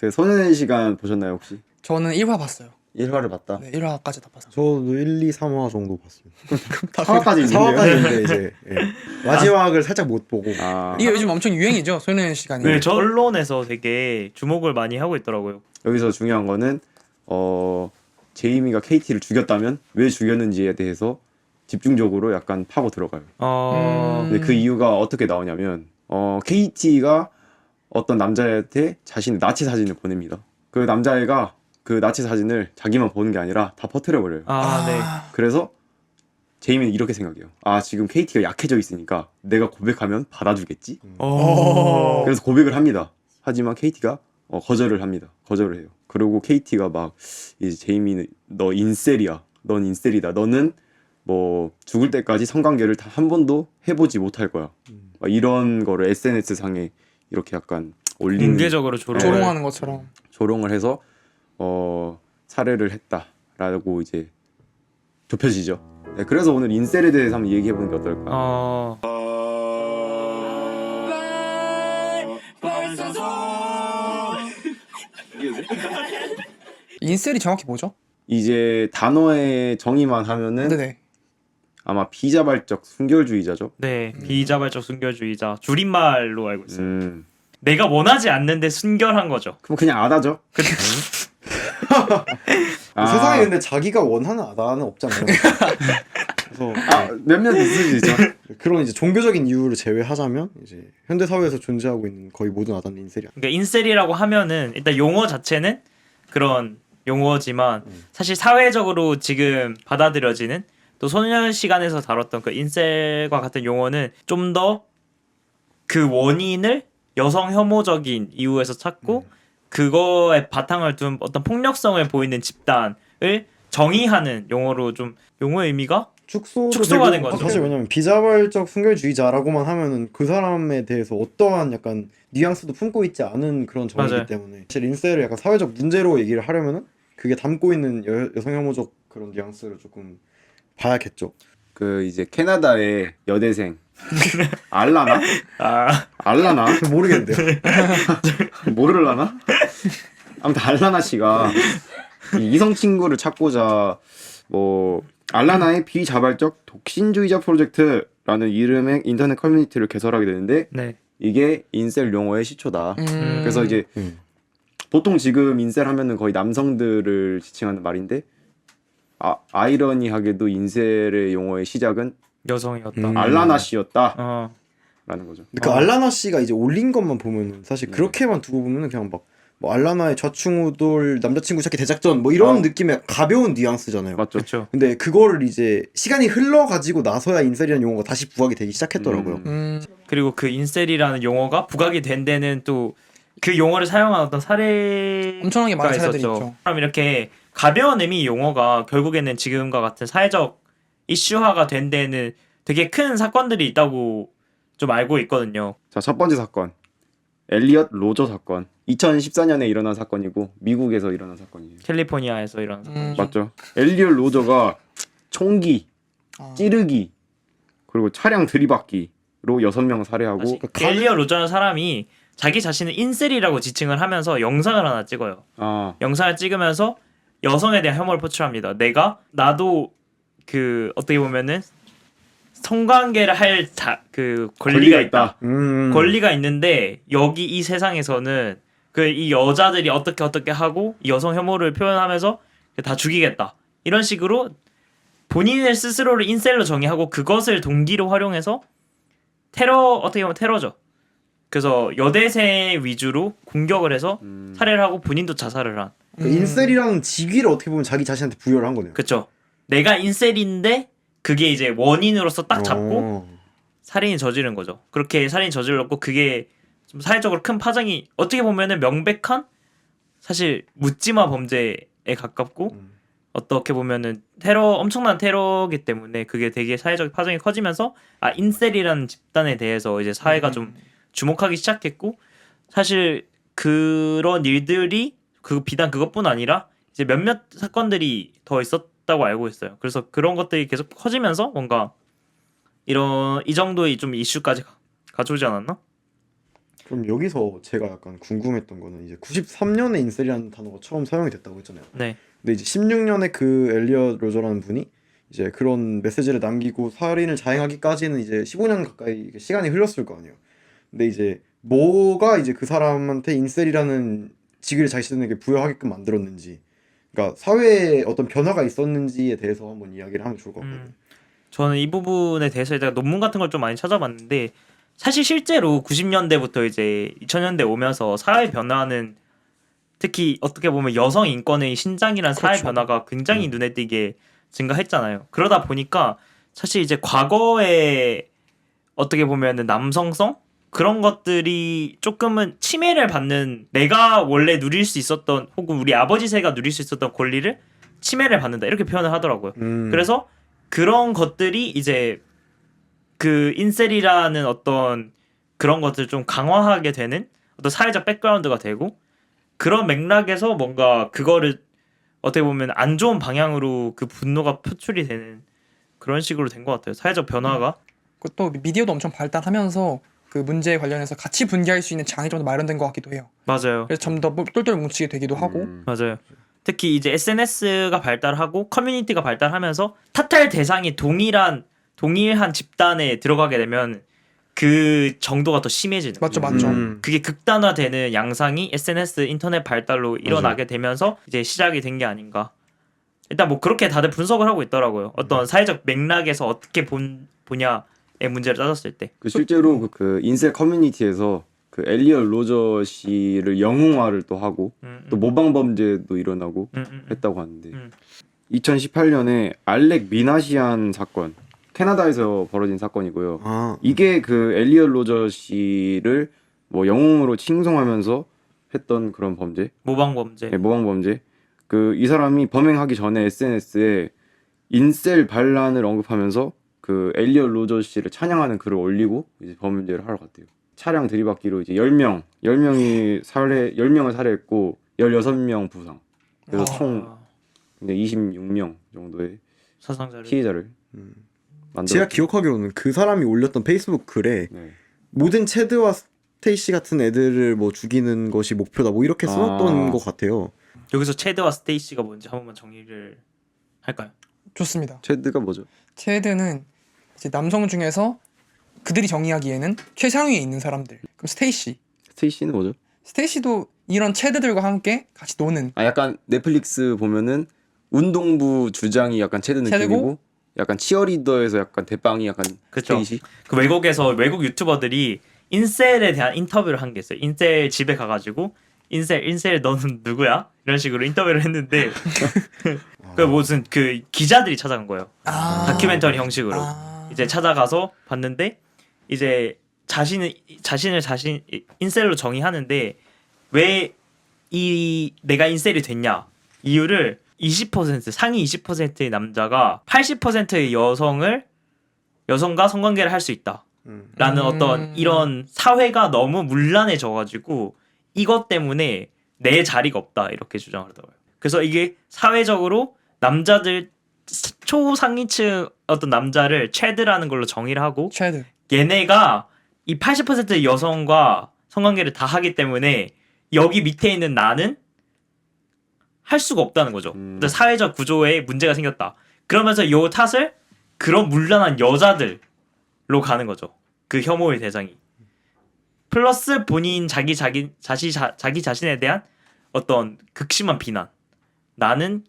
그 소년의 시간 보셨나요 혹시? 저는 1화 봤어요. 1화를 봤다. 네, 1화까지 다 봤어요. 저도 1, 2, 3화 정도 봤습니다. 4화까지 있는데요? 4화까지 있는데 이제 마지막을 살짝 못 보고. 아, 이게 요즘 엄청 유행이죠. 소년의 시간이. 네, 저 언론에서 되게 주목을 많이 하고 있더라고요. 여기서 중요한 거는 제이미가 KT를 죽였다면 왜 죽였는지에 대해서 집중적으로 약간 파고 들어가요. 근데 그 이유가 어떻게 나오냐면 KT가 어떤 남자한테 자신의 나치 사진을 보냅니다. 그 남자애가 그 나치 사진을 자기만 보는 게 아니라 다 퍼뜨려 버려요. 네. 그래서 제이미는 이렇게 생각해요. 아, 지금 KT가 약해져 있으니까 내가 고백하면 받아주겠지. 그래서 고백을 합니다. 하지만 KT가 거절을 합니다. 거절을 해요. 그리고 KT가 막 이제 제이미는 너 인셀이야. 넌 인셀이다. 너는 뭐 죽을 때까지 성관계를 다 한 번도 해보지 못할 거야. 막 이런 거를 SNS 상에 이렇게 약간 올리는 공개적으로 조롱하는 것처럼. 조롱을 해서 살해를 했다라고 이제 좁혀지죠. 네, 그래서 오늘 인셀에 대해서 한번 얘기해 보는 게 어떨까? 인셀이 정확히 뭐죠? 이제 단어의 정의만 하면은 네네. 아마 비자발적 순결주의자죠. 네, 비자발적 순결주의자 줄임말로 알고 있어요. 내가 원하지 않는데 순결한 거죠. 그럼 그냥 아다죠. 세상에 근데 자기가 원하는 아다는 없잖아요. 그래서 몇몇 있을 수 있죠. 그런 이제 종교적인 이유를 제외하자면 이제 현대 사회에서 존재하고 있는 거의 모든 아다는 인셀이야. 그러니까 인셀이라고 하면은 일단 용어 자체는 그런 용어지만 사실 사회적으로 지금 받아들여지는 또 소년 시간에서 다뤘던 그 인셀과 같은 용어는 좀 더 그 원인을 여성 혐오적인 이유에서 찾고 그거에 바탕을 둔 어떤 폭력성을 보이는 집단을 정의하는 용어로 좀 용어의 의미가 축소가 된 거죠. 사실 왜냐면 비자발적 순결주의자라고만 하면은 그 사람에 대해서 어떠한 약간 뉘앙스도 품고 있지 않은 그런 정의이기 맞아요. 때문에 사실 인셀을 약간 사회적 문제로 얘기를 하려면은 그게 담고 있는 여성 혐오적 그런 뉘앙스를 조금 봐야겠죠. 그 이제 캐나다의 여대생 알라나? 알라나? 모르겠는데요. 모르려나? 아무튼 알라나 씨가 이 이성 친구를 찾고자 뭐 알라나의 비자발적 독신주의자 프로젝트라는 이름의 인터넷 커뮤니티를 개설하게 되는데 네. 이게 인셀 용어의 시초다. 그래서 이제 보통 지금 인셀 하면은 거의 남성들을 지칭하는 말인데 아이러니하게도 인셀의 용어의 시작은 여성이었다. 알라나 씨였다. 라는 거죠. 근데 그 알라나 씨가 이제 올린 것만 보면은 사실 그렇게만 두고 보면은 그냥 막 뭐 알라나의 좌충우돌 남자친구 찾기 대작전 뭐 이런 느낌의 가벼운 뉘앙스잖아요. 맞죠. 그렇죠. 근데 그거를 이제 시간이 흘러가지고 나서야 인셀이라는 용어가 다시 부각이 되기 시작했더라고요. 그리고 그 인셀이라는 용어가 부각이 된 데는 또 그 용어를 사용한 어떤 엄청나게 많은 사례가 사례들이 있었죠. 있죠. 그럼 이렇게 가벼운 의미 용어가 결국에는 지금과 같은 사회적 이슈화가 된 데는 되게 큰 사건들이 있다고 좀 알고 있거든요. 자, 첫 번째 사건. 엘리엇 로저 사건. 2014년에 일어난 사건이고 미국에서 일어난 사건이에요. 캘리포니아에서 일어난 사건. 맞죠? 엘리엇 로저가 총기, 찌르기, 그리고 차량 들이받기로 6명 살해하고 엘리어 로저라는 사람이 자기 자신을 인셀이라고 지칭을 하면서 영상을 하나 찍어요. 영상을 찍으면서 여성에 대한 혐오를 표출합니다. 나도 그 어떻게 보면은 성관계를 할 그 권리가 있다. 권리가 있는데 여기 이 세상에서는 그 이 여자들이 어떻게 하고 이 여성 혐오를 표현하면서 다 죽이겠다. 이런 식으로 본인의 스스로를 인셀로 정의하고 그것을 동기로 활용해서 어떻게 보면 테러죠. 그래서 여대생 위주로 공격을 해서 살해를 하고 본인도 자살을 한. 그러니까 인셀이라는 직위를 어떻게 보면 자기 자신한테 부여를 한 거네요. 그렇죠. 내가 인셀인데 그게 이제 원인으로서 딱 잡고 살인이 저지른 거죠. 그렇게 살인이 저질렀고 그게 좀 사회적으로 큰 파장이 어떻게 보면은 명백한 사실 묻지마 범죄에 가깝고 어떻게 보면은 엄청난 테러기 때문에 그게 되게 사회적 파장이 커지면서 인셀이라는 집단에 대해서 이제 사회가 좀 주목하기 시작했고 사실 그런 일들이 비단 그것뿐 아니라 이제 몇몇 사건들이 더 있었다고 알고 있어요. 그래서 그런 것들이 계속 커지면서 뭔가 이 정도의 좀 이슈까지 가져오지 않았나? 그럼 여기서 제가 약간 궁금했던 거는 이제 93년에 인셀이라는 단어가 처음 사용이 됐다고 했잖아요. 네. 근데 이제 16년에 그 엘리엇 로저라는 분이 이제 그런 메시지를 남기고 살인을 자행하기까지는 이제 15년 가까이 시간이 흘렀을 거 아니에요. 근데 이제 뭐가 이제 그 사람한테 인셀이라는 직을 자신에게 부여하게끔 만들었는지, 그러니까 사회에 어떤 변화가 있었는지에 대해서 한번 이야기를 하면 좋을 것 같거든요. 저는 이 부분에 대해서 제가 논문 같은 걸 좀 많이 찾아봤는데 사실 실제로 90년대부터 이제 2000년대 오면서 사회 변화는 특히 어떻게 보면 여성 인권의 신장이란 사회 그렇죠. 변화가 굉장히 눈에 띄게 증가했잖아요. 그러다 보니까 사실 이제 과거에 어떻게 보면은 남성성 그런 것들이 조금은 침해를 받는, 내가 원래 누릴 수 있었던 혹은 우리 아버지 세가 누릴 수 있었던 권리를 침해를 받는다 이렇게 표현을 하더라고요. 그래서 그런 것들이 이제 그 인셀이라는 어떤 그런 것들을 좀 강화하게 되는 어떤 사회적 백그라운드가 되고, 그런 맥락에서 뭔가 그거를 어떻게 보면 안 좋은 방향으로 그 분노가 표출이 되는 그런 식으로 된 것 같아요. 사회적 변화가. 그것도 미디어도 엄청 발달하면서 그 문제에 관련해서 같이 분개할 수 있는 장이 좀 더 마련된 것 같기도 해요. 맞아요. 그래서 좀 더 똘똘 뭉치게 되기도 하고. 맞아요. 특히 이제 SNS가 발달하고 커뮤니티가 발달하면서 탓할 대상이 동일한 집단에 들어가게 되면 그 정도가 더 심해지는 맞죠, 거예요. 맞죠. 그게 극단화되는 양상이 SNS 인터넷 발달로 일어나게 되면서 이제 시작이 된 게 아닌가. 일단 뭐 그렇게 다들 분석을 하고 있더라고요. 어떤 사회적 맥락에서 어떻게 보냐의 문제를 따졌을 때. 그 실제로 그 인셀 커뮤니티에서 그 엘리엇 로저 씨를 영웅화를 또 하고 또 모방 범죄도 일어나고 했다고 하는데 2018년에 알렉 미나시안 사건, 캐나다에서 벌어진 사건이고요. 이게 그 엘리엇 로저 씨를 뭐 영웅으로 칭송하면서 했던 그런 범죄, 모방 범죄. 네, 모방 범죄. 그 이 사람이 범행하기 전에 SNS에 인셀 반란을 언급하면서 그 엘리엇 로저 씨를 찬양하는 글을 올리고 이제 범죄를 하러 갔대요. 차량 들이받기로 이제 10명을 살해했고 16명 부상. 그래서 총 이제 26명 정도의 사상자를. 피해자를 만들었죠. 제가 기억하기로는 그 사람이 올렸던 페이스북 글에 네. 모든 체드와 스테이시 같은 애들을 뭐 죽이는 것이 목표다 뭐 이렇게 써놨던 것 같아요. 여기서 체드와 스테이시가 뭔지 한 번만 정리를 할까요? 좋습니다. 체드가 뭐죠? 체드는 이제 남성 중에서 그들이 정의하기에는 최상위에 있는 사람들. 그럼 스테이시는 뭐죠? 스테이시도 이런 체드들과 함께 같이 노는. 아 약간 넷플릭스 보면은 운동부 주장이 약간 체드 체드고? 느낌이고 약간 치어리더에서 약간 대빵이 약간 그쵸. 스테이시. 그 외국 유튜버들이 인셀에 대한 인터뷰를 한 게 있어요. 인셀 집에 가가지고 인셀 너는 누구야? 이런 식으로 인터뷰를 했는데 그 무슨 그 기자들이 찾아간 거예요. 다큐멘터리 형식으로 이제 찾아가서 봤는데 이제 자신을 인셀로 정의하는데 왜 내가 인셀이 됐냐 이유를 20% 상위 20%의 남자가 80%의 여성과 성관계를 할 수 있다. 라는 어떤 이런 사회가 너무 문란해져가지고 이것 때문에 내 자리가 없다 이렇게 주장을 하더라고요. 그래서 이게 사회적으로 남자들 초상위층 어떤 남자를 체드라는 걸로 정의를 하고 체드. 얘네가 이 80%의 여성과 성관계를 다 하기 때문에 여기 밑에 있는 나는 할 수가 없다는 거죠. 그래서 사회적 구조에 문제가 생겼다. 그러면서 요 탓을 그런 문란한 여자들로 가는 거죠. 그 혐오의 대상이. 플러스 본인 자기 자신에 대한 어떤 극심한 비난. 나는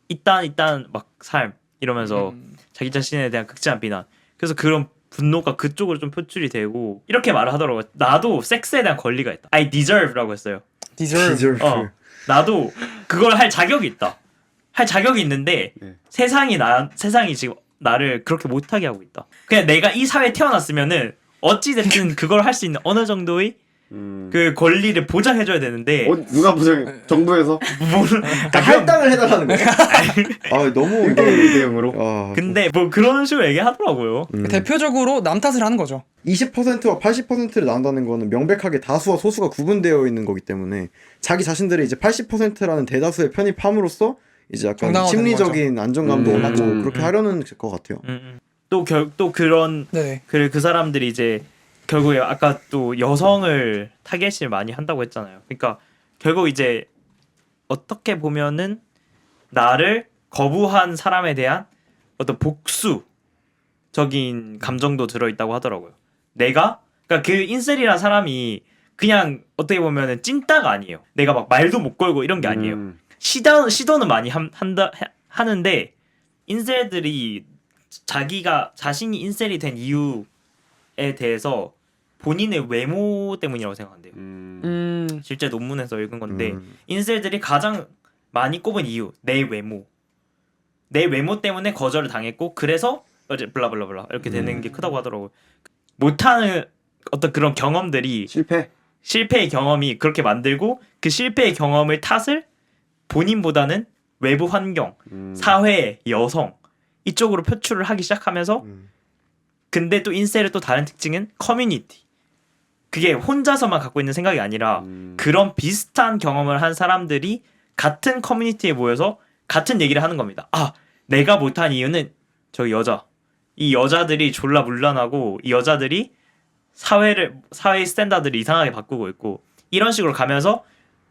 이딴 막 삶 이러면서 자기 자신에 대한 극심한 비난. 그래서 그런 분노가 그쪽으로 좀 표출이 되고 이렇게 말을 하더라고요. 나도 섹스에 대한 권리가 있다. I deserve라고 했어요. deserve. 나도 그걸 할 자격이 있다. 할 자격이 있는데 네. 세상이 지금 나를 그렇게 못하게 하고 있다. 그냥 내가 이 사회에 태어났으면은 어찌 됐든 그걸 할 수 있는 어느 정도의 그 권리를 보장해줘야 되는데 누가 보장해? 정부에서? 그러니까 할당을 해달라는 거야. 아 너무 이게 대형으로. 근데 뭐 그런 식으로 얘기하더라고요. 대표적으로 남 탓을 하는 거죠. 20%와 80%를 나눈다는 거는 명백하게 다수와 소수가 구분되어 있는 거기 때문에 자기 자신들이 이제 80%라는 대다수에 편입함으로써 이제 약간 정당화되는 심리적인 안정감도 얻고 맞죠. 그렇게 하려는 것 같아요. 또 그런 네네. 그 사람들이 이제 결국에 아까 또 여성을 타겟을 많이 한다고 했잖아요. 그러니까 결국 이제 어떻게 보면은 나를 거부한 사람에 대한 어떤 복수적인 감정도 들어있다고 하더라고요. 내가 그러니까 그 인셀이라는 사람이 그냥 어떻게 보면은 찐따가 아니에요. 내가 막 말도 못 걸고 이런 게 아니에요. 시도는 많이 하는데 인셀들이 자신이 인셀이 된 이유에 대해서 본인의 외모 때문이라고 생각한대요. 실제 논문에서 읽은 건데 인셀들이 가장 많이 꼽은 이유 내 외모 때문에 거절을 당했고 그래서 어제 블라블라블라 이렇게 되는 게 크다고 하더라고요. 못하는 어떤 그런 경험들이 실패의 경험이 그렇게 만들고 그 실패의 경험을 탓을 본인보다는 외부 환경, 사회, 여성 이쪽으로 표출을 하기 시작하면서 근데 또 인셀의 또 다른 특징은 커뮤니티. 그게 혼자서만 갖고 있는 생각이 아니라 그런 비슷한 경험을 한 사람들이 같은 커뮤니티에 모여서 같은 얘기를 하는 겁니다. 아, 내가 못한 이유는 저 이 여자들이 졸라 문란하고 이 여자들이 사회의 스탠다드를 이상하게 바꾸고 있고 이런 식으로 가면서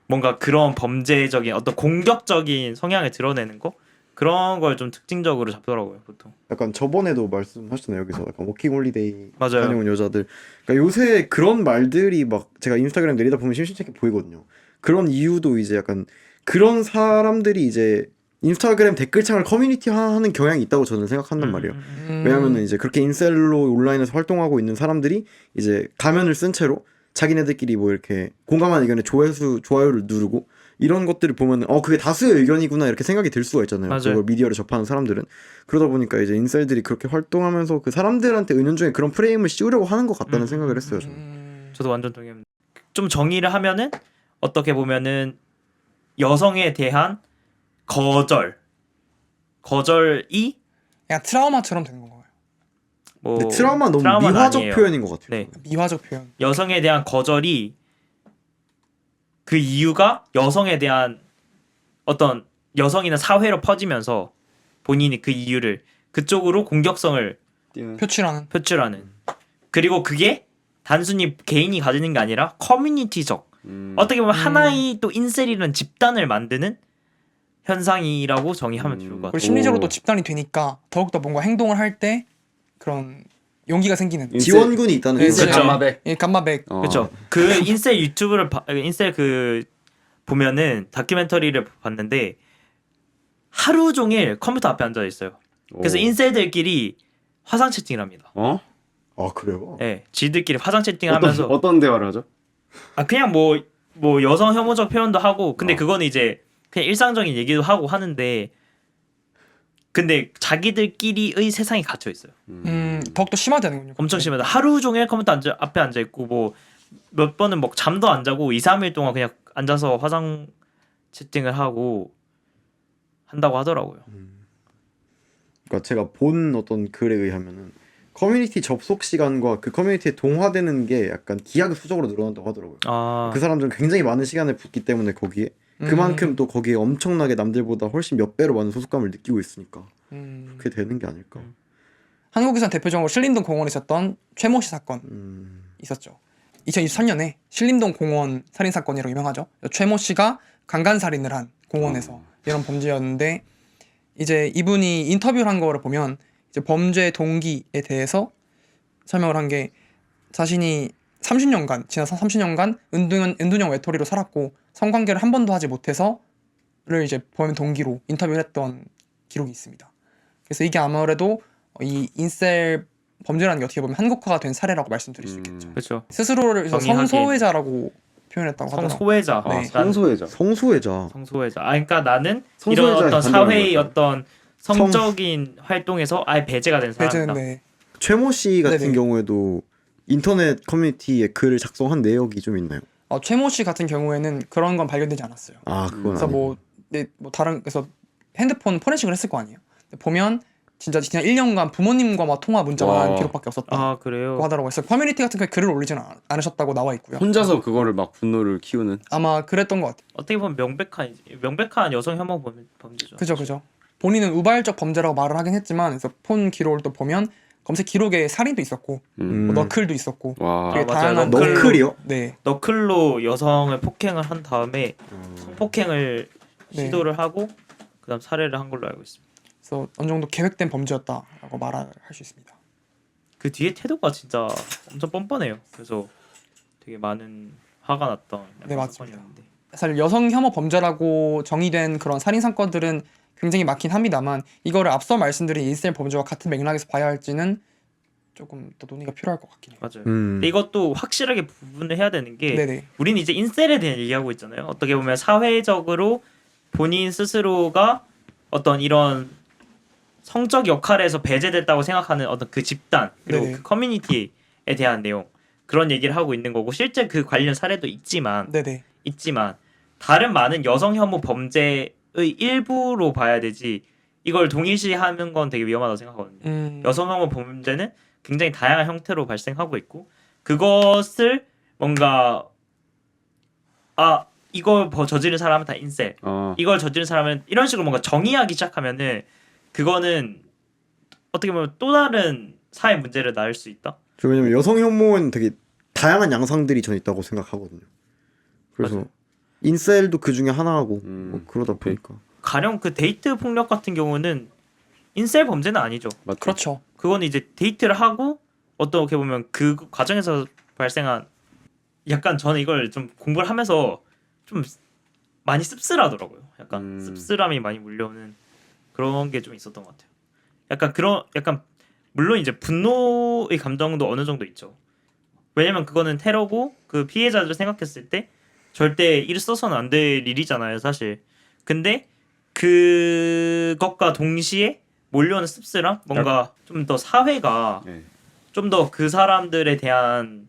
뭔가 그런 범죄적인 어떤 공격적인 성향을 드러내는 거 그런 걸 좀 특징적으로 잡더라고요 보통. 약간 저번에도 말씀하셨잖아요. 여기서 약간 워킹 홀리데이 맞아요. 다녀온 여자들. 그러니까 요새 그런 말들이 막 제가 인스타그램 내리다 보면 심심찮게 보이거든요. 그런 이유도 이제 약간 그런 사람들이 이제 인스타그램 댓글창을 커뮤니티화하는 경향이 있다고 저는 생각한단 말이에요. 왜냐면은 이제 그렇게 인셀로 온라인에서 활동하고 있는 사람들이 이제 가면을 쓴 채로 자기네들끼리 뭐 이렇게 공감한 의견에 좋아요를 누르고 이런 것들을 보면은 그게 다수의 의견이구나 이렇게 생각이 들 수가 있잖아요. 맞아요. 그걸 미디어를 접하는 사람들은. 그러다 보니까 이제 인셀들이 그렇게 활동하면서 그 사람들한테 은연중에 그런 프레임을 씌우려고 하는 것 같다는 생각을 했어요. 저는. 저도 완전 동의합니다. 좀 정의를 하면은 어떻게 보면은 여성에 대한 거절이 그냥 트라우마처럼 되는 건가요? 뭐 근데 트라우마 너무 트라우마는 미화적 아니에요. 표현인 것 같아요. 네. 미화적 표현. 여성에 대한 거절이 그 이유가 여성에 대한 어떤 여성이나 사회로 퍼지면서 본인이 그 이유를 그쪽으로 공격성을 표출하는 그리고 그게 단순히 개인이 가지는 게 아니라 커뮤니티적 어떻게 보면 하나의 또 인셀이라는 집단을 만드는 현상이라고 정의하면 좋을 것 그리고 같아요. 심리적으로 또 집단이 되니까 더욱더 뭔가 행동을 할 때 그런 용기가 생기는. 지원군이 있다는 네, 거죠. 그렇죠. 감마백. 예, 감마백. 그렇죠. 그 인셀 유튜브를 인셀 그 보면은 다큐멘터리를 봤는데 하루 종일 컴퓨터 앞에 앉아 있어요. 그래서 인셀들끼리 화상 채팅을 합니다. 아 그래요? 네, 지들끼리 화상 채팅을 하면서 어떤 대화를 하죠? 그냥 뭐 여성 혐오적 표현도 하고 근데 그거는 이제 그냥 일상적인 얘기도 하고 하는데 근데 자기들끼리의 세상이 갇혀 있어요. 더욱더 심화되는군요. 엄청 심하다. 하루 종일 컴퓨터 앞에 앉아 있고 뭐 몇 번은 뭐 잠도 안 자고 2, 3일 동안 그냥 앉아서 화상 채팅을 하고 한다고 하더라고요. 그러니까 제가 본 어떤 글에 의하면은 커뮤니티 접속 시간과 그 커뮤니티에 동화되는 게 약간 기하급수적으로 늘어난다고 하더라고요. 그 사람들은 굉장히 많은 시간을 붓기 때문에 거기에 그만큼 또 거기에 엄청나게 남들보다 훨씬 몇 배로 많은 소속감을 느끼고 있으니까 그렇게 되는 게 아닐까. 한국에선 대표적으로 신림동 공원에 있었던 최모 씨 사건 있었죠. 2023년에 신림동 공원 살인 사건이라고 유명하죠. 최모 씨가 강간살인을 한 공원에서 이런 범죄였는데 이제 이분이 인터뷰를 한 거를 보면 이제 범죄 동기에 대해서 설명을 한 게 자신이 30년간 지난 30년간 은둔형 외톨이로 살았고 성관계를 한 번도 하지 못해서를 이제 범행 동기로 인터뷰를 했던 기록이 있습니다. 그래서 이게 아무래도 이 인셀 범죄라는 게 어떻게 보면 한국화가 된 사례라고 말씀드릴 수 있겠죠. 그렇죠. 스스로를 성소외자라고 표현했다고 하더라고요. 성소외자. 네. 성소외자. 그러니까 나는 이런 어떤 사회의 어떤 성적인 활동에서 아예 배제가 된 사람이다. 네. 최모 씨 같은 네네. 경우에도 인터넷 커뮤니티에 글을 작성한 내역이 좀 있나요? 최모 씨 같은 경우에는 그런 건 발견되지 않았어요. 그건 그래서 아니고. 뭐 다른 그래서 핸드폰 포렌식을 했을 거 아니에요. 보면 진짜 그냥 1년간 부모님과 막 통화 문자만 기록밖에 없었다고 그래요. 하더라고요. 그래서 커뮤니티 같은 거 글을 올리지는 않으셨다고 나와 있고요. 혼자서 그거를 막 분노를 키우는. 아마 그랬던 것 같아요. 어떻게 보면 명백한 여성 혐오 범죄죠. 그죠. 본인은 우발적 범죄라고 말을 하긴 했지만 그래서 폰 기록을 또 보면 검색 기록에 살인도 있었고 뭐 너클도 있었고 와. 되게 맞아요. 다양한 너클이요? 네. 너클로 여성을 폭행을 한 다음에 성폭행을 네. 시도를 하고 그다음 살해를 한 걸로 알고 있습니다. 그래서 어느 정도 계획된 범죄였다라고 말할 수 있습니다. 그 뒤에 태도가 진짜 엄청 뻔뻔해요. 그래서 되게 많은 화가 났던 약간 네, 맞습니다. 사건이었는데. 사실 여성 혐오 범죄라고 정의된 그런 살인 사건들은 굉장히 많긴 합니다만 이거를 앞서 말씀드린 인셀 범죄와 같은 맥락에서 봐야 할지는 조금 더 논의가 필요할 것 같긴 해요. 맞아요. 근데 이것도 확실하게 구분을 해야 되는 게 네네. 우리는 이제 인셀에 대한 얘기하고 있잖아요. 어떻게 보면 사회적으로 본인 스스로가 어떤 이런 성적 역할에서 배제됐다고 생각하는 어떤 그 집단 그리고 네네. 그 커뮤니티에 대한 내용 그런 얘기를 하고 있는 거고 실제 그 관련 사례도 있지만 네네. 다른 많은 여성 혐오 범죄의 일부로 봐야 되지 이걸 동일시하는 건 되게 위험하다고 생각하거든요. 여성 혐오 범죄는 굉장히 다양한 형태로 발생하고 있고 그것을 뭔가 이걸 저지른 사람은 다 인셀 이걸 저지른 사람은 이런 식으로 뭔가 정의하기 시작하면은 그거는 어떻게 보면 또 다른 사회 문제를 낳을 수 있다. 왜냐면 여성 혐오는 되게 다양한 양상들이 전 있다고 생각하거든요. 그래서 맞아요. 인셀도 그 중에 하나고 뭐 그러다 보니까 가령 그 데이트 폭력 같은 경우는 인셀 범죄는 아니죠. 맞죠. 그렇죠. 그건 이제 데이트를 하고 어떻게 보면 그 과정에서 발생한 약간 저는 이걸 좀 공부를 하면서 좀 많이 씁쓸하더라고요. 약간 씁쓸함이 많이 물려오는 그런 게 좀 있었던 것 같아요. 약간 물론 이제 분노의 감정도 어느 정도 있죠. 왜냐면 그거는 테러고 그 피해자들을 생각했을 때 절대 있어서는 안 될 일이잖아요, 사실. 근데 그것과 동시에 몰려오는 씁쓸함, 뭔가 좀 더 사회가 네. 좀 더 그 사람들에 대한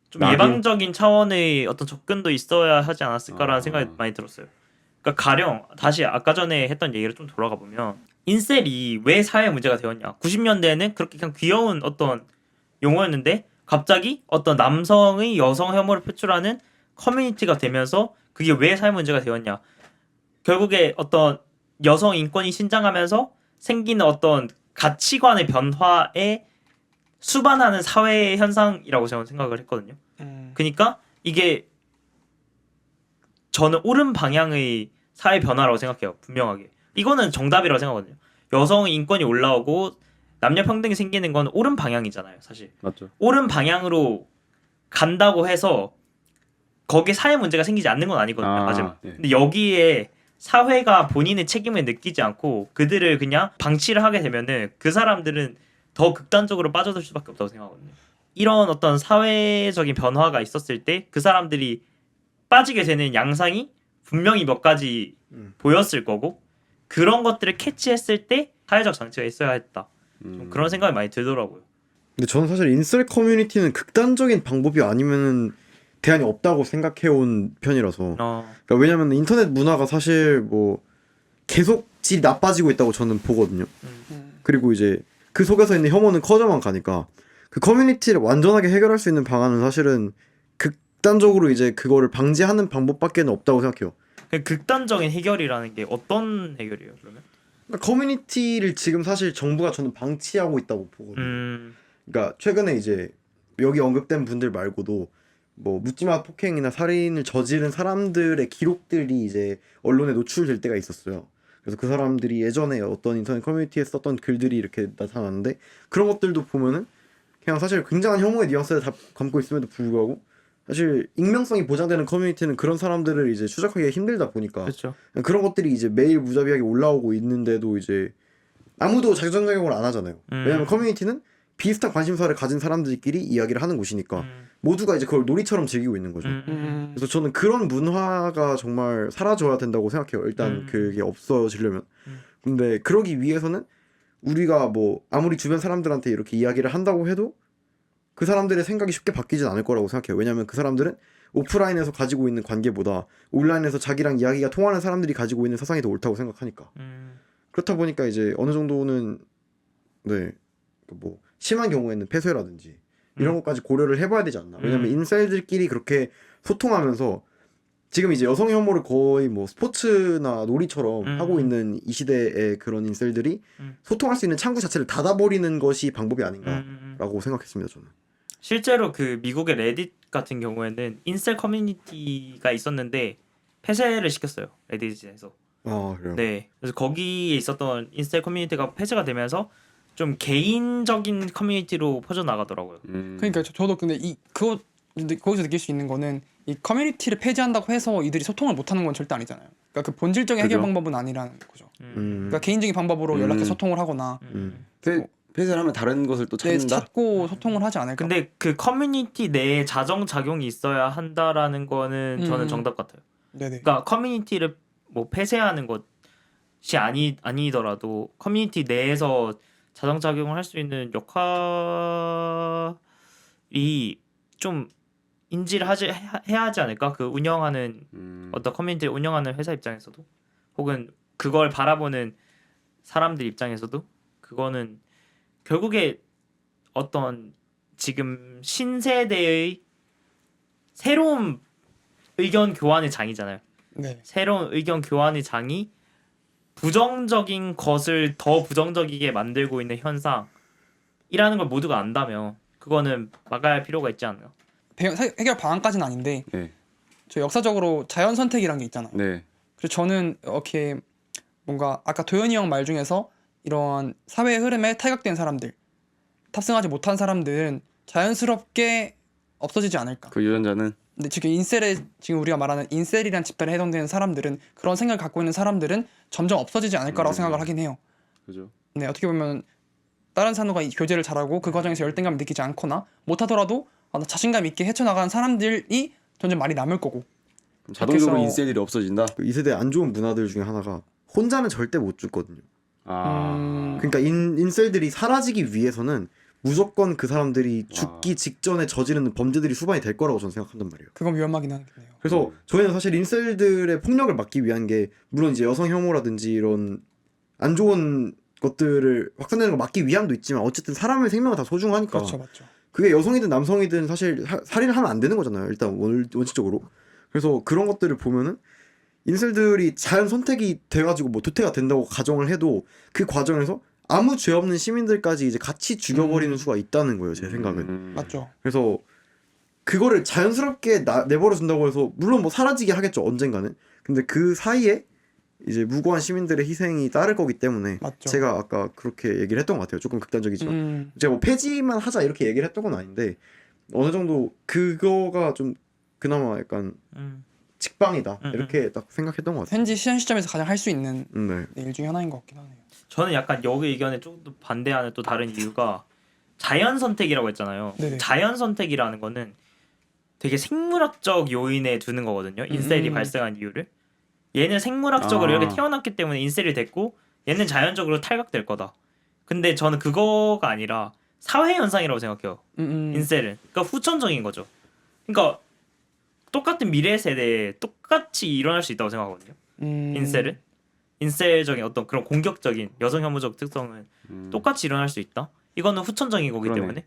좀 낙인? 예방적인 차원의 어떤 접근도 있어야 하지 않았을까라는 생각이 많이 들었어요. 그러니까 가령 다시 아까 전에 했던 얘기를 좀 돌아가 보면 인셀이 왜 사회 문제가 되었냐? 90년대에는 그렇게 그냥 귀여운 어떤 용어였는데 갑자기 어떤 남성의 여성 혐오를 표출하는 커뮤니티가 되면서 그게 왜 사회 문제가 되었냐? 결국에 어떤 여성 인권이 신장하면서 생기는 어떤 가치관의 변화에 수반하는 사회 현상이라고 저는 생각을 했거든요. 그러니까 이게 저는 옳은 방향의 사회 변화라고 생각해요. 분명하게. 이거는 정답이라고 생각하거든요. 여성 인권이 올라오고 남녀 평등이 생기는 건 옳은 방향이잖아요, 사실. 맞죠. 옳은 방향으로 간다고 해서 거기에 사회 문제가 생기지 않는 건 아니거든요. 하지만. 네. 근데 여기에 사회가 본인의 책임을 느끼지 않고 그들을 그냥 방치를 하게 되면은 그 사람들은 더 극단적으로 빠져들 수밖에 없다고 생각하거든요. 이런 어떤 사회적인 변화가 있었을 때 그 사람들이 빠지게 되는 양상이 분명히 몇 가지 보였을 거고 그런 것들을 캐치했을 때 사회적 장치가 있어야 했다. 좀 그런 생각이 많이 들더라고요. 근데 저는 사실 인셀 커뮤니티는 극단적인 방법이 아니면은 대안이 없다고 생각해온 편이라서 그러니까 왜냐면 인터넷 문화가 사실 뭐 계속 질이 나빠지고 있다고 저는 보거든요. 그리고 이제 그 속에서 있는 혐오는 커져만 가니까 그 커뮤니티를 완전하게 해결할 수 있는 방안은 사실은 극단적으로 이제 그거를 방지하는 방법밖에는 없다고 생각해요. 그 극단적인 해결이라는 게 어떤 해결이에요, 그러면? 그러니까 커뮤니티를 지금 사실 정부가 저는 방치하고 있다고 보거든요. 그러니까 최근에 이제 여기 언급된 분들 말고도 뭐 묻지마 폭행이나 살인을 저지른 사람들의 기록들이 이제 언론에 노출될 때가 있었어요. 그래서 그 사람들이 예전에 어떤 인터넷 커뮤니티에 썼던 글들이 이렇게 나타났는데 그런 것들도 보면은 그냥 사실 굉장한 혐오의 뉘앙스를 다 담고 있음에도 불구하고 사실 익명성이 보장되는 커뮤니티는 그런 사람들을 이제 추적하기가 힘들다 보니까 그렇죠. 그런 것들이 이제 매일 무자비하게 올라오고 있는데도 이제 아무도 자기전 작용을 안 하잖아요. 왜냐면 커뮤니티는 비슷한 관심사를 가진 사람들끼리 이야기를 하는 곳이니까 모두가 이제 그걸 놀이처럼 즐기고 있는 거죠. 그래서 저는 그런 문화가 정말 사라져야 된다고 생각해요. 일단 그게 없어지려면. 근데 그러기 위해서는 우리가 뭐 아무리 주변 사람들한테 이렇게 이야기를 한다고 해도 그 사람들의 생각이 쉽게 바뀌진 않을 거라고 생각해요. 왜냐하면 그 사람들은 오프라인에서 가지고 있는 관계보다 온라인에서 자기랑 이야기가 통하는 사람들이 가지고 있는 사상이 더 옳다고 생각하니까. 그렇다 보니까 이제 어느 정도는 네 뭐 심한 경우에는 폐쇄라든지 이런 것까지 고려를 해봐야 되지 않나. 왜냐면 인셀들끼리 그렇게 소통하면서 지금 이제 여성 혐오를 거의 뭐 스포츠나 놀이처럼 음. 하고 있는 이 시대의 그런 인셀들이 음. 소통할 수 있는 창구 자체를 닫아버리는 것이 방법이 아닌가라고 음. 생각했습니다 저는. 실제로 그 미국의 레딧 같은 경우에는 인셀 커뮤니티가 있었는데 폐쇄를 시켰어요. 레딧에서. 아 그래요. 네. 그래서 거기에 있었던 인셀 커뮤니티가 폐쇄가 되면서 좀 개인적인 커뮤니티로 퍼져 나가더라고요. 그러니까 저도 근데 그거 근데 거기서 느낄 수 있는 거는 이 커뮤니티를 폐지한다고 해서 이들이 소통을 못하는 건 절대 아니잖아요. 그러니까 그 본질적인 해결 그죠. 방법은 아니라는 거죠. 음. 그러니까 개인적인 방법으로 연락해 음. 소통을 하거나 폐쇄를 하면 다른 것을 또 네, 찾는다. 찾고 소통을 하지 않을까. 근데 그 커뮤니티 내에 자정 작용이 있어야 한다라는 거는 저는 정답 같아요. 네네. 그러니까 커뮤니티를 뭐 폐쇄하는 것이 아니더라도 커뮤니티 내에서 자정 작용을 할 수 있는 역할이 좀 인지를 해야 하지 않을까? 그 운영하는 어떤 커뮤니티를 운영하는 회사 입장에서도 혹은 그걸 바라보는 사람들 입장에서도 그거는 결국에 어떤 지금 신세대의 새로운 의견 교환의 장이잖아요. 네. 새로운 의견 교환의 장이 부정적인 것을 더 부정적이게 만들고 있는 현상이라는 걸 모두가 안다면 그거는 막아야 할 필요가 있지 않나? 해결 방안까지는 아닌데 네. 저 역사적으로 자연 선택이라는 게 있잖아요. 네. 그래서 저는 이렇게 뭔가 아까 도현이 형 말 중에서 이런 사회의 흐름에 탈각된 사람들, 탑승하지 못한 사람들은 자연스럽게 없어지지 않을까. 그 유전자는 근데 지금 우리가 말하는 인셀이란 집단에 해당되는 사람들은 그런 생각을 갖고 있는 사람들은 점점 없어지지 않을까라고 생각을 하긴 해요. 그죠. 네, 어떻게 보면 다른 산호가 이 교제를 잘하고 그 과정에서 열등감을 느끼지 않거나 못하더라도 나 자신감 있게 헤쳐나가는 사람들이 점점 많이 남을 거고. 그럼 자동적으로 그래서- 인셀들이 없어진다. 이 세대 안 좋은 문화들 중에 하나가 혼자는 절대 못 죽거든요. 그러니까 인셀들이 사라지기 위해서는 무조건 그 사람들이 죽기 직전에 저지르는 범죄들이 수반이 될 거라고 저는 생각한단 말이에요. 그건 위험하긴 하겠네요. 그래서 저희는 사실 인셀들의 폭력을 막기 위한 게 물론 이제 여성 혐오라든지 이런 안 좋은 것들을 확산되는 걸 막기 위함도 있지만 어쨌든 사람의 생명은 다 소중하니까 그렇죠, 맞죠. 그게 여성이든 남성이든 사실 살인을 하면 안 되는 거잖아요. 일단 원칙적으로. 그래서 그런 것들을 보면은 인셀들이 자연 선택이 돼가지고 뭐 도태가 된다고 가정을 해도 그 과정에서 아무 죄 없는 시민들까지 이제 같이 죽여버리는 수가 있다는 거예요. 제 생각은. 맞죠. 그래서 그거를 자연스럽게 내버려 둔다고 해서 물론 뭐 사라지게 하겠죠. 언젠가는. 근데 그 사이에 이제 무고한 시민들의 희생이 따를 거기 때문에 맞죠. 제가 아까 그렇게 얘기를 했던 것 같아요. 조금 극단적이지만 제가 뭐 폐지만 하자 이렇게 얘기를 했던 건 아닌데 어느 정도 그거가 좀 그나마 약간 직방이다 이렇게 딱 생각했던 것 같아요. 현지 시점에서 가장 할 수 있는 네. 일 중에 하나인 것 같긴 하네요. 저는 약간 여기 의견에 조금 더 반대하는 또 다른 이유가 자연 선택이라고 했잖아요. 네네. 자연 선택이라는 거는 되게 생물학적 요인에 두는 거거든요. 인셀이 발생한 이유를. 얘는 생물학적으로 이렇게 태어났기 때문에 인셀이 됐고 얘는 자연적으로 탈각될 거다. 근데 저는 그거가 아니라 사회 현상이라고 생각해요. 인셀은. 그러니까 후천적인 거죠. 그러니까 똑같은 미래 세대에 똑같이 일어날 수 있다고 생각하거든요. 인셀은. 인셀적인 어떤 그런 공격적인 여성 혐오적 특성은 똑같이 일어날 수 있다. 이거는 후천적인 거기 그러네. 때문에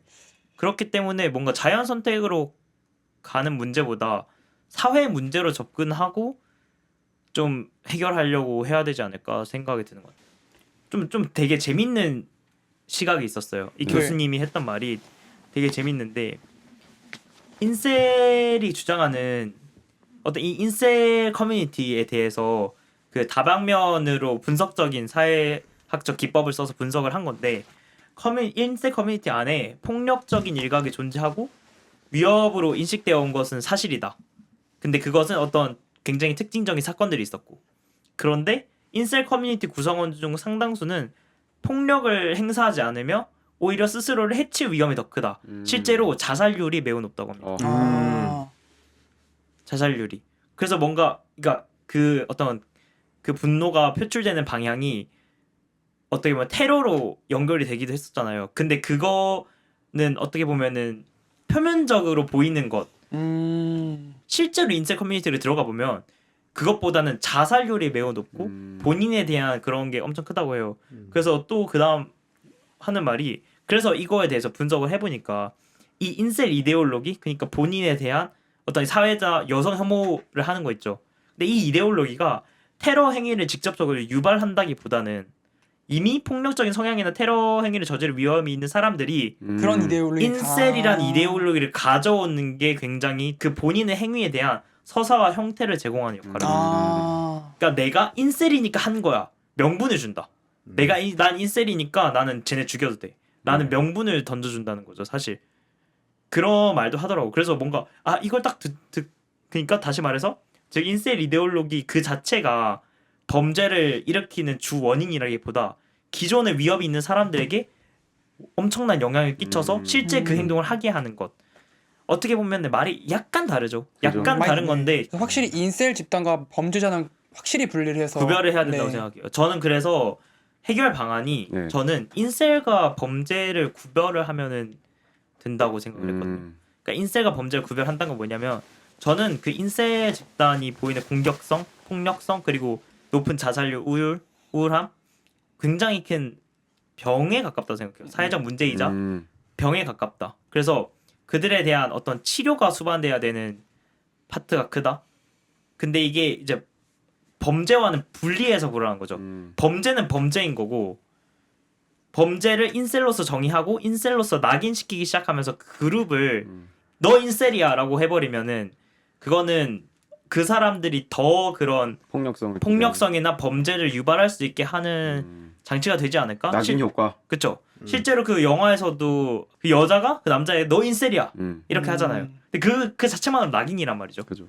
그렇기 때문에 뭔가 자연 선택으로 가는 문제보다 사회 문제로 접근하고 좀 해결하려고 해야 되지 않을까 생각이 드는 것 같아요. 좀 되게 재밌는 시각이 있었어요. 이 네. 교수님이 했던 말이 되게 재밌는데 인셀이 주장하는 어떤 이 인셀 커뮤니티에 대해서 그 다방면으로 분석적인 사회학적 기법을 써서 분석을 한 건데 인셀 커뮤니티 안에 폭력적인 일각이 존재하고 위협으로 인식되어 온 것은 사실이다. 근데 그것은 어떤 굉장히 특징적인 사건들이 있었고 그런데 인셀 커뮤니티 구성원 중 상당수는 폭력을 행사하지 않으며 오히려 스스로를 해칠 위험이 더 크다. 실제로 자살률이 매우 높다고 합니다. 자살률이. 그래서 뭔가 그러니까 그 어떤 그 분노가 표출되는 방향이 어떻게 보면 테러로 연결이 되기도 했었잖아요. 근데 그거는 어떻게 보면은 표면적으로 보이는 것. 실제로 인셀 커뮤니티를 들어가 보면 그것보다는 자살률이 매우 높고 본인에 대한 그런 게 엄청 크다고 해요. 그래서 또 그다음 하는 말이 그래서 이거에 대해서 분석을 해보니까 이 인셀 이데올로기 그러니까 본인에 대한 어떤 사회자 여성 혐오를 하는 거 있죠. 근데 이 이데올로기가 테러 행위를 직접적으로 유발한다기보다는 이미 폭력적인 성향이나 테러 행위를 저지를 위험이 있는 사람들이 그런 이데올로기 인셀이란 이데올로기를 가져오는 게 굉장히 그 본인의 행위에 대한 서사와 형태를 제공하는 역할을 해요. 그러니까 내가 인셀이니까 한 거야. 명분을 준다. 난 인셀이니까 나는 쟤네 죽여도 돼. 라는 명분을 던져준다는 거죠, 사실. 그런 말도 하더라고. 그래서 뭔가 이걸 딱 그러니까 다시 말해서 즉 인셀 이데올로기 그 자체가 범죄를 일으키는 주 원인이라기보다 기존에 위협이 있는 사람들에게 엄청난 영향을 끼쳐서 실제 그 행동을 하게 하는 것. 어떻게 보면 말이 약간 다르죠. 약간 다른 건데 확실히 인셀 집단과 범죄자는 확실히 분리를 해서 구별을 해야 된다고 생각해요. 저는 그래서 해결 방안이 저는 인셀과 범죄를 구별을 하면은 된다고 생각을 했거든요. 그러니까 인셀과 범죄를 구별한다는 건 뭐냐면 저는 그 인셀 집단이 보이는 공격성, 폭력성 그리고 높은 자살률, 우울함 굉장히 큰 병에 가깝다고 생각해요. 사회적 문제이자 병에 가깝다. 그래서 그들에 대한 어떤 치료가 수반돼야 되는 파트가 크다. 근데 이게 이제 범죄와는 분리해서 보라는 거죠. 범죄는 범죄인 거고 범죄를 인셀로서 정의하고 인셀로서 낙인시키기 시작하면서 그룹을 너 인셀이야 라고 해버리면은 그거는 그 사람들이 더 그런 폭력성이나 범죄를 유발할 수 있게 하는 장치가 되지 않을까? 낙인 효과. 그쵸. 실제로 그 영화에서도 그 여자가 그 남자에게 너 인셀이야 이렇게 하잖아요. 근데 그 자체만으로 낙인이란 말이죠. 그죠.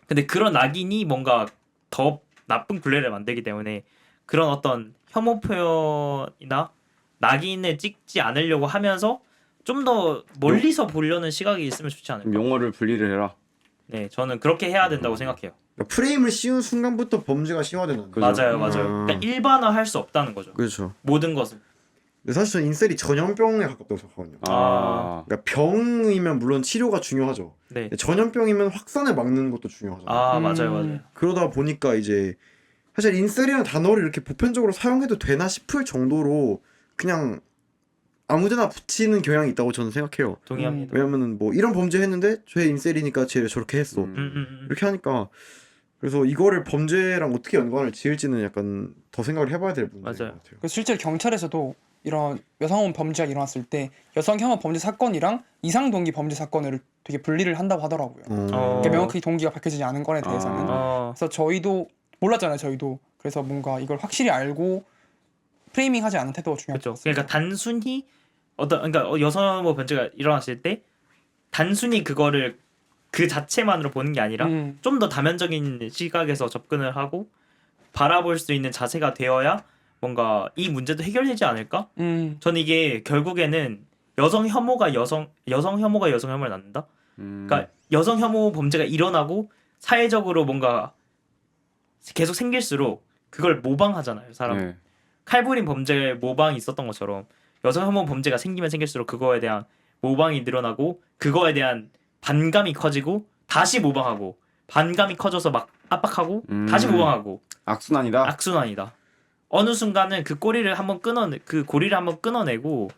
근데 그런 낙인이 뭔가 더 나쁜 굴레를 만들기 때문에 그런 어떤 혐오 표현이나 낙인을 찍지 않으려고 하면서 좀 더 멀리서 보려는 시각이 있으면 좋지 않을까. 용어를 분리를 해라. 네, 저는 그렇게 해야 된다고 생각해요. 그러니까 프레임을 씌운 순간부터 범죄가 심화되는 거죠. 맞아요. 그러니까 일반화할 수 없다는 거죠. 그렇죠. 모든 것을. 근데 사실 저는 인셀이 전염병에 가깝다고 생각하거든요. 그러니까 병이면 물론 치료가 중요하죠. 네. 근데 전염병이면 확산을 막는 것도 중요하잖아요. 맞아요. 그러다 보니까 이제 사실 인셀이라는 단어를 이렇게 보편적으로 사용해도 되나 싶을 정도로 그냥 아무데나 붙이는 경향이 있다고 저는 생각해요. 동의합니다. 왜냐면은 뭐 이런 범죄 했는데 쟤 인셀이니까 쟤 저렇게 했어. 이렇게 하니까 그래서 이거를 범죄랑 어떻게 연관을 지을지는 약간 더 생각을 해봐야 될 문제인 것 같아요. 그 실제로 경찰에서도 이런 여성혐오 범죄가 일어났을 때 여성혐오 범죄 사건이랑 이상동기 범죄 사건을 되게 분리를 한다고 하더라고요. 그러니까 명확히 동기가 밝혀지지 않은 건에 대해서는. 그래서 저희도 몰랐잖아요. 저희도. 그래서 뭔가 이걸 확실히 알고 프레이밍하지 않은 태도가 중요하죠. 그렇죠. 그러니까 단순히 그러니까 여성혐오 범죄가 일어났을 때 단순히 그거를 그 자체만으로 보는 게 아니라 좀 더 다면적인 시각에서 접근을 하고 바라볼 수 있는 자세가 되어야 뭔가 이 문제도 해결되지 않을까? 저는 이게 결국에는 여성 혐오가 여성 혐오를 낳는다. 그러니까 여성 혐오 범죄가 일어나고 사회적으로 뭔가 계속 생길수록 그걸 모방하잖아요, 사람은. 칼부림 범죄 모방이 있었던 것처럼 여성 혐오 범죄가 생기면 생길수록 그거에 대한 모방이 늘어나고 그거에 대한 반감이 커지고 다시 모방하고 반감이 커져서 막 압박하고 다시 모방하고 악순환이다. 어느 순간은 그 고리를 한번 끊어내고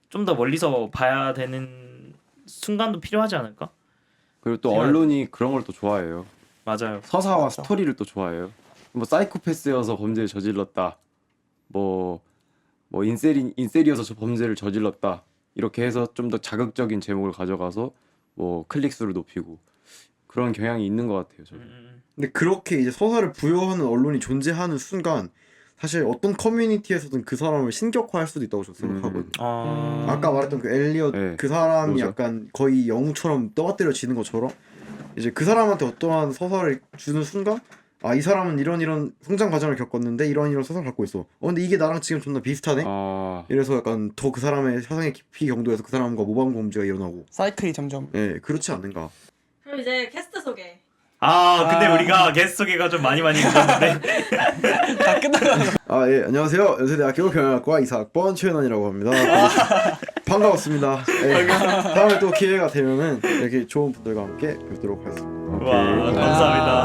좀 더 멀리서 봐야 되는 순간도 필요하지 않을까? 그리고 또 언론이 그런 걸 또 좋아해요. 맞아요. 서사와 스토리를 또 좋아해요. 뭐 사이코패스여서 범죄를 저질렀다. 뭐 인셀이어서 저 범죄를 저질렀다. 이렇게 해서 좀 더 자극적인 제목을 가져가서 뭐 클릭 수를 높이고 그런 경향이 있는 것 같아요. 저는. 근데 그렇게 이제 서사를 부여하는 언론이 존재하는 순간 사실 어떤 커뮤니티에서든 그 사람을 신격화할 수도 있다고 저는 생각하거든요. 아까 말했던 그 엘리엇 그 사람이 로저. 약간 거의 영웅처럼 떠받들여지는 것처럼 이제 그 사람한테 어떠한 서사를 주는 순간 이 사람은 이런 성장 과정을 겪었는데 이런 서사를 갖고 있어. 근데 이게 나랑 지금 존나 비슷하네. 이래서 약간 더 그 사람의 사상의 깊이 경도에서 그 사람과 모방 범죄가 일어나고. 사이클이 점점. 네, 그렇지 않는가. 그럼 이제 캐스트 소개. 근데 우리가 게스트 소개가 좀 많이 늦었는데. 다 끝나가는. 예, 안녕하세요. 연세대학교 경영학과 이사학번 최현원이라고 합니다. 반갑습니다. 다음에 또 기회가 되면은 이렇게 좋은 분들과 함께 뵙도록 하겠습니다. 와, 감사합니다.